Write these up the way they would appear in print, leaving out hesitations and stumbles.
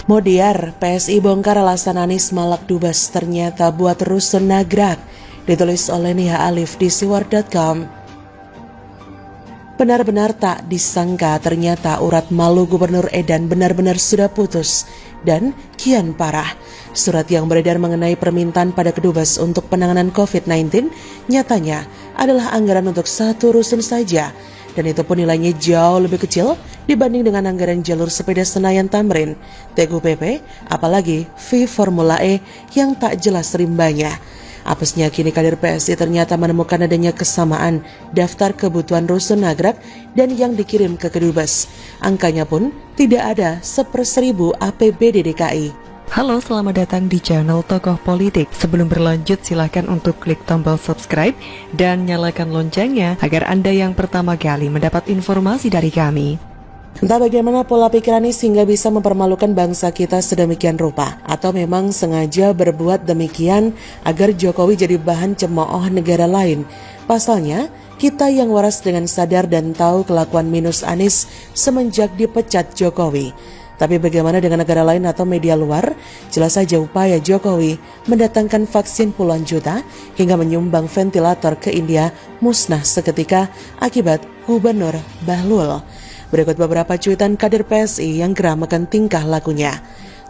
Modiar, PSI bongkar alasan Anies malak dubes ternyata buat rusun nagrak. Ditulis oleh Nia Alif di siwar.com. Benar-benar tak disangka ternyata urat malu Gubernur Edan benar-benar sudah putus dan kian parah. Surat yang beredar mengenai permintaan pada Kedubes untuk penanganan COVID-19 nyatanya adalah anggaran untuk satu rusun saja. Dan itu pun nilainya jauh lebih kecil dibanding dengan anggaran jalur sepeda Senayan Tamrin, TGUPP, apalagi fee Formula E yang tak jelas rimbanya. Apesnya kini kader PSI ternyata menemukan adanya kesamaan daftar kebutuhan rusun nagrak dan yang dikirim ke Kedubes. Angkanya pun tidak ada 1/1000 APBD DKI. Halo, selamat datang di channel Tokoh Politik. Sebelum berlanjut, silahkan untuk klik tombol subscribe dan nyalakan loncengnya agar Anda yang pertama kali mendapat informasi dari kami. Entah bagaimana pola pikir Anies sehingga bisa mempermalukan bangsa kita sedemikian rupa, atau memang sengaja berbuat demikian agar Jokowi jadi bahan cemooh negara lain. Pasalnya, kita yang waras dengan sadar dan tahu kelakuan minus Anies semenjak dipecat Jokowi. Tapi bagaimana dengan negara lain atau media luar? Jelas saja upaya Jokowi mendatangkan vaksin puluhan juta hingga menyumbang ventilator ke India musnah seketika akibat Gubernur Bahlul. Berikut beberapa cuitan kader PSI yang geram akan tingkah lakunya.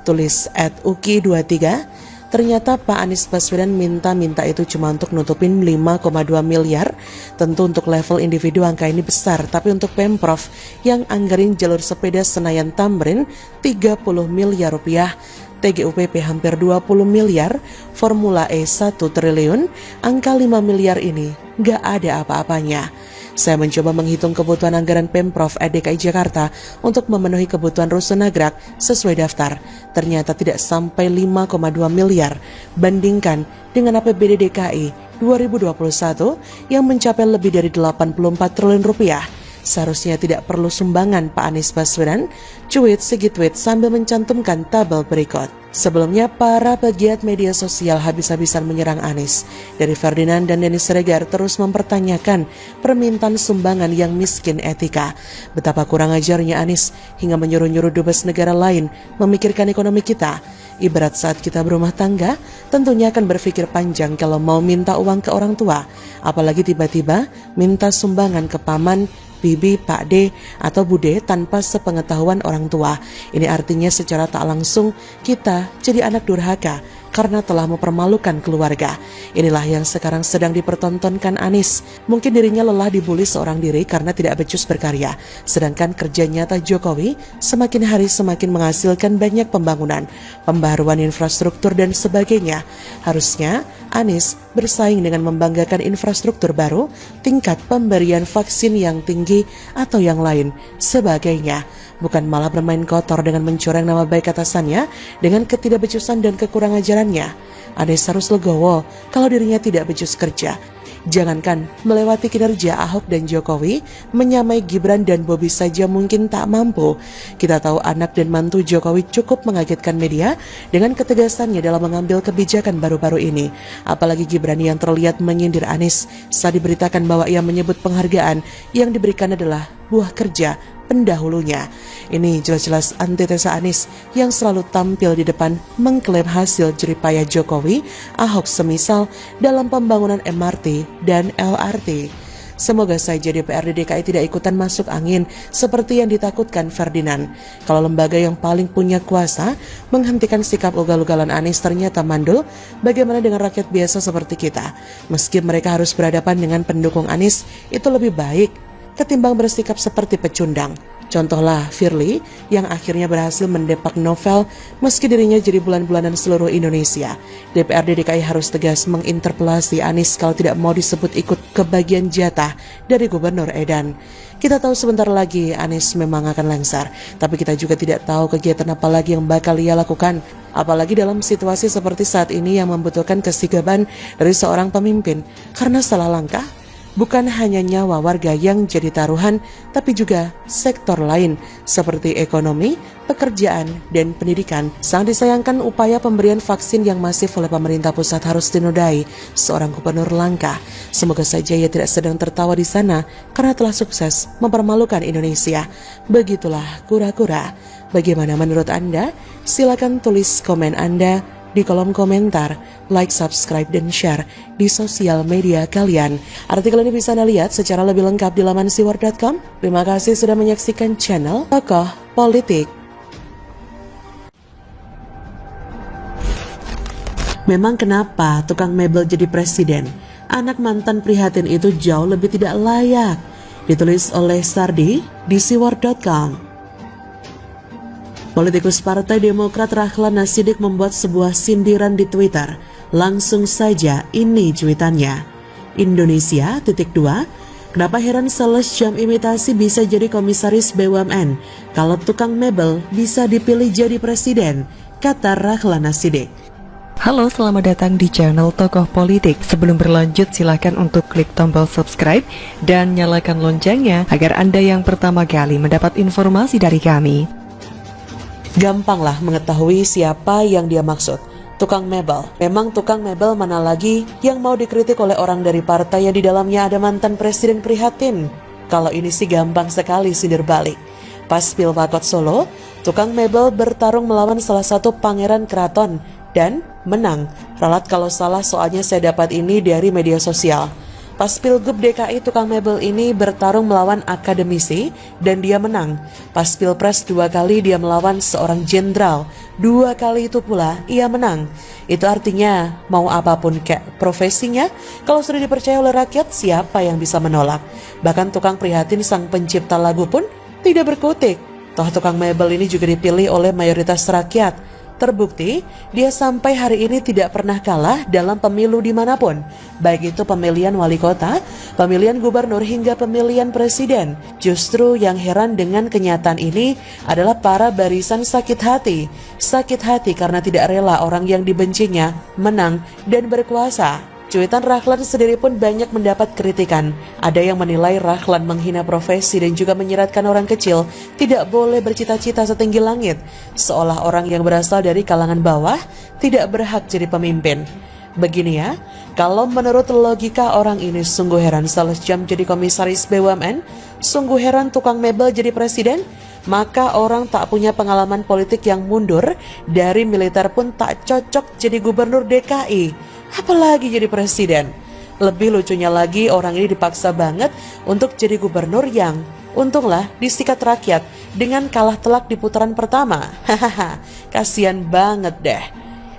Tulis @uki23, ternyata Pak Anies Baswedan minta itu cuma untuk nutupin 5,2 miliar. Tentu untuk level individu angka ini besar, tapi untuk Pemprov yang anggarin jalur sepeda Senayan Tamrin 30 miliar rupiah, TGUPP hampir 20 miliar, Formula E 1 triliun, angka 5 miliar ini gak ada apa-apanya. Saya mencoba menghitung kebutuhan anggaran Pemprov DKI Jakarta untuk memenuhi kebutuhan rusun nagrak sesuai daftar. Ternyata tidak sampai 5,2 miliar. Bandingkan dengan APBD DKI 2021 yang mencapai lebih dari 84 triliun rupiah. Seharusnya tidak perlu sumbangan Pak Anies Baswedan, cuit segi tweet sambil mencantumkan tabel berikut. Sebelumnya, para pegiat media sosial habis-habisan menyerang Anies. Dari Ferdinand dan Denny Siregar terus mempertanyakan permintaan sumbangan yang miskin etika. Betapa kurang ajarnya Anies hingga menyuruh-nyuruh dubes negara lain memikirkan ekonomi kita. Ibarat saat kita berumah tangga, tentunya akan berpikir panjang kalau mau minta uang ke orang tua. Apalagi tiba-tiba minta sumbangan ke paman, bibi, Pak D, atau Bude tanpa sepengetahuan orang tua. Ini artinya secara tak langsung kita jadi anak durhaka karena telah mempermalukan keluarga. Inilah yang sekarang sedang dipertontonkan Anies. Mungkin dirinya lelah dibully seorang diri karena tidak becus berkarya. Sedangkan kerja nyata Jokowi semakin hari semakin menghasilkan banyak pembangunan, pembaharuan infrastruktur dan sebagainya. Harusnya Anies bersaing dengan membanggakan infrastruktur baru, tingkat pemberian vaksin yang tinggi atau yang lain sebagainya. Bukan malah bermain kotor dengan mencoreng nama baik atasannya dengan ketidakbecusan dan kekurang ajarannya. Anies harus legowo kalau dirinya tidak becus kerja. Jangankan melewati kinerja Ahok dan Jokowi, menyamai Gibran dan Bobi saja mungkin tak mampu. Kita tahu anak dan mantu Jokowi cukup mengagetkan media dengan ketegasannya dalam mengambil kebijakan baru-baru ini. Apalagi Gibran yang terlihat menyindir Anies saat diberitakan bahwa ia menyebut penghargaan yang diberikan adalah buah kerja pendahulunya. Ini jelas-jelas antitesa Anies yang selalu tampil di depan mengklaim hasil jeripaya Jokowi, Ahok semisal dalam pembangunan MRT dan LRT. Semoga saja DPRD DKI tidak ikutan masuk angin seperti yang ditakutkan Ferdinand. Kalau lembaga yang paling punya kuasa menghentikan sikap ugal-ugalan Anies ternyata mandul, bagaimana dengan rakyat biasa seperti kita? Meski mereka harus berhadapan dengan pendukung Anies, itu lebih baik ketimbang bersikap seperti pecundang. Contohlah Firly yang akhirnya berhasil mendepak novel meski dirinya jadi bulan-bulanan seluruh Indonesia. DPRD DKI harus tegas menginterpelasi Anies kalau tidak mau disebut ikut kebagian jatah dari Gubernur Edan. Kita tahu sebentar lagi Anies memang akan lengser, tapi kita juga tidak tahu kegiatan apa lagi yang bakal ia lakukan. Apalagi dalam situasi seperti saat ini yang membutuhkan kesigapan dari seorang pemimpin. Karena salah langkah, bukan hanya nyawa warga yang jadi taruhan, tapi juga sektor lain seperti ekonomi, pekerjaan, dan pendidikan. Sangat disayangkan upaya pemberian vaksin yang masif oleh pemerintah pusat harus dinodai seorang gubernur langka. Semoga saja ia tidak sedang tertawa di sana karena telah sukses mempermalukan Indonesia. Begitulah kura-kura. Bagaimana menurut Anda? Silakan tulis komen Anda di kolom komentar, like, subscribe, dan share di sosial media kalian. Artikel ini bisa Anda lihat secara lebih lengkap di laman siwar.com. Terima kasih sudah menyaksikan channel Tokoh Politik. Memang kenapa tukang mebel jadi presiden? Anak mantan prihatin itu jauh lebih tidak layak. Ditulis oleh Sardi di siwar.com. Politikus Partai Demokrat Rahlan Nasidik membuat sebuah sindiran di Twitter. Langsung saja ini cuitannya. Indonesia, Kenapa heran sales jam imitasi bisa jadi komisaris BUMN? Kalau tukang mebel bisa dipilih jadi presiden, kata Rahlan Nasidik. Halo, selamat datang di channel Tokoh Politik. Sebelum berlanjut, silakan untuk klik tombol subscribe dan nyalakan loncengnya agar Anda yang pertama kali mendapat informasi dari kami. Gampanglah mengetahui siapa yang dia maksud. Tukang mebel. Memang tukang mebel mana lagi yang mau dikritik oleh orang dari partai yang di dalamnya ada mantan presiden prihatin? Kalau ini sih gampang sekali sindir balik. Pas Pilwakot Solo, tukang mebel bertarung melawan salah satu pangeran keraton dan menang. Ralat kalau salah soalnya saya dapat ini dari media sosial. Pas Pilgub DKI, tukang mebel ini bertarung melawan akademisi dan dia menang. Pas Pilpres 2 kali dia melawan seorang jenderal, 2 kali itu pula ia menang. Itu artinya mau apapun kayak profesinya, kalau sudah dipercaya oleh rakyat, siapa yang bisa menolak? Bahkan tukang prihatin sang pencipta lagu pun tidak berkutik. Toh tukang mebel ini juga dipilih oleh mayoritas rakyat. Terbukti, dia sampai hari ini tidak pernah kalah dalam pemilu dimanapun, baik itu pemilihan wali kota, pemilihan gubernur, hingga pemilihan presiden. Justru yang heran dengan kenyataan ini adalah para barisan sakit hati karena tidak rela orang yang dibencinya menang dan berkuasa. Cuitan Rahlan sendiri pun banyak mendapat kritikan. Ada yang menilai Rahlan menghina profesi dan juga menyeratkan orang kecil tidak boleh bercita-cita setinggi langit, seolah orang yang berasal dari kalangan bawah tidak berhak jadi pemimpin. Begini ya, kalau menurut logika orang ini sungguh heran sales jam jadi komisaris BUMN, sungguh heran tukang mebel jadi presiden, maka orang tak punya pengalaman politik yang mundur dari militer pun tak cocok jadi gubernur DKI. Apalagi jadi presiden. Lebih lucunya lagi, orang ini dipaksa banget untuk jadi gubernur yang untunglah disikat rakyat dengan kalah telak di putaran pertama. Hahaha, kasian banget deh.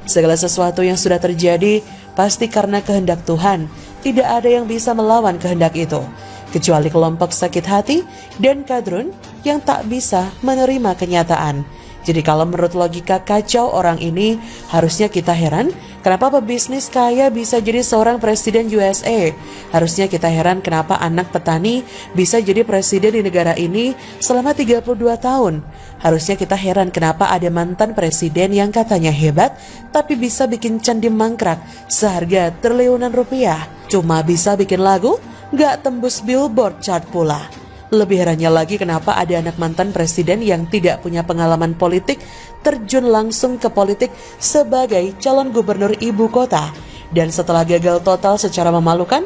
Segala sesuatu yang sudah terjadi pasti karena kehendak Tuhan. Tidak ada yang bisa melawan kehendak itu, kecuali kelompok sakit hati dan kadrun yang tak bisa menerima kenyataan. Jadi kalau menurut logika kacau orang ini, harusnya kita heran kenapa pebisnis kaya bisa jadi seorang presiden USA. Harusnya kita heran kenapa anak petani bisa jadi presiden di negara ini selama 32 tahun. Harusnya kita heran kenapa ada mantan presiden yang katanya hebat, tapi bisa bikin candi mangkrak seharga triliunan rupiah. Cuma bisa bikin lagu, gak tembus billboard chart pula. Lebih herannya lagi kenapa ada anak mantan presiden yang tidak punya pengalaman politik terjun langsung ke politik sebagai calon gubernur ibu kota. Dan setelah gagal total secara memalukan,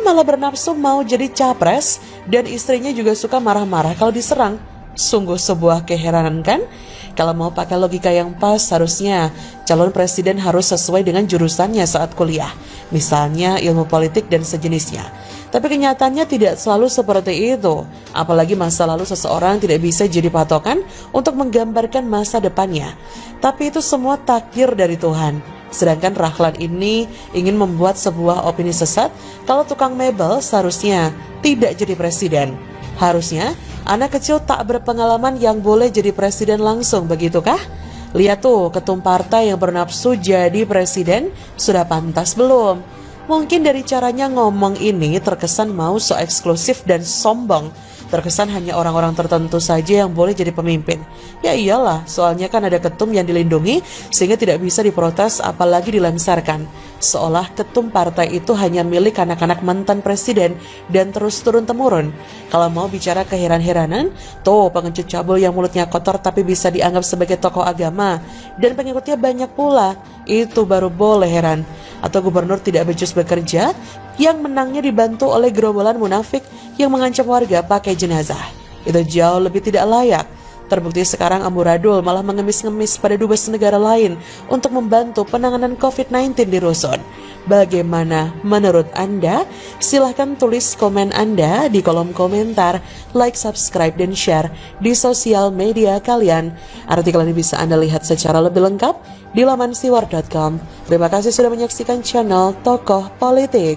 malah bernafsu mau jadi capres dan istrinya juga suka marah-marah kalau diserang. Sungguh sebuah keheranan kan? Kalau mau pakai logika yang pas, harusnya calon presiden harus sesuai dengan jurusannya saat kuliah. Misalnya ilmu politik dan sejenisnya. Tapi kenyataannya tidak selalu seperti itu. Apalagi masa lalu seseorang tidak bisa jadi patokan untuk menggambarkan masa depannya. Tapi itu semua takdir dari Tuhan. Sedangkan Rahlan ini ingin membuat sebuah opini sesat kalau tukang mebel seharusnya tidak jadi presiden. Harusnya anak kecil tak berpengalaman yang boleh jadi presiden langsung, begitukah? Lihat tuh, ketum partai yang bernafsu jadi presiden sudah pantas belum? Mungkin dari caranya ngomong ini terkesan mau so eksklusif dan sombong. Terkesan hanya orang-orang tertentu saja yang boleh jadi pemimpin. Ya iyalah, soalnya kan ada ketum yang dilindungi sehingga tidak bisa diprotes apalagi dilensarkan. Seolah ketum partai itu hanya milik anak-anak mantan presiden dan terus turun-temurun. Kalau mau bicara keheran-heranan, tuh pengecut cabul yang mulutnya kotor tapi bisa dianggap sebagai tokoh agama dan pengikutnya banyak pula, itu baru boleh heran. Atau gubernur tidak becus bekerja yang menangnya dibantu oleh gerombolan munafik yang mengancam warga pakai jenazah. Itu jauh lebih tidak layak. Terbukti sekarang amburadul malah mengemis-ngemis pada dubes negara lain untuk membantu penanganan COVID-19 di rusun. Bagaimana menurut Anda? Silahkan tulis komen Anda di kolom komentar, like, subscribe, dan share di sosial media kalian. Artikel ini bisa Anda lihat secara lebih lengkap di laman siwar.com. Terima kasih sudah menyaksikan channel Tokoh Politik.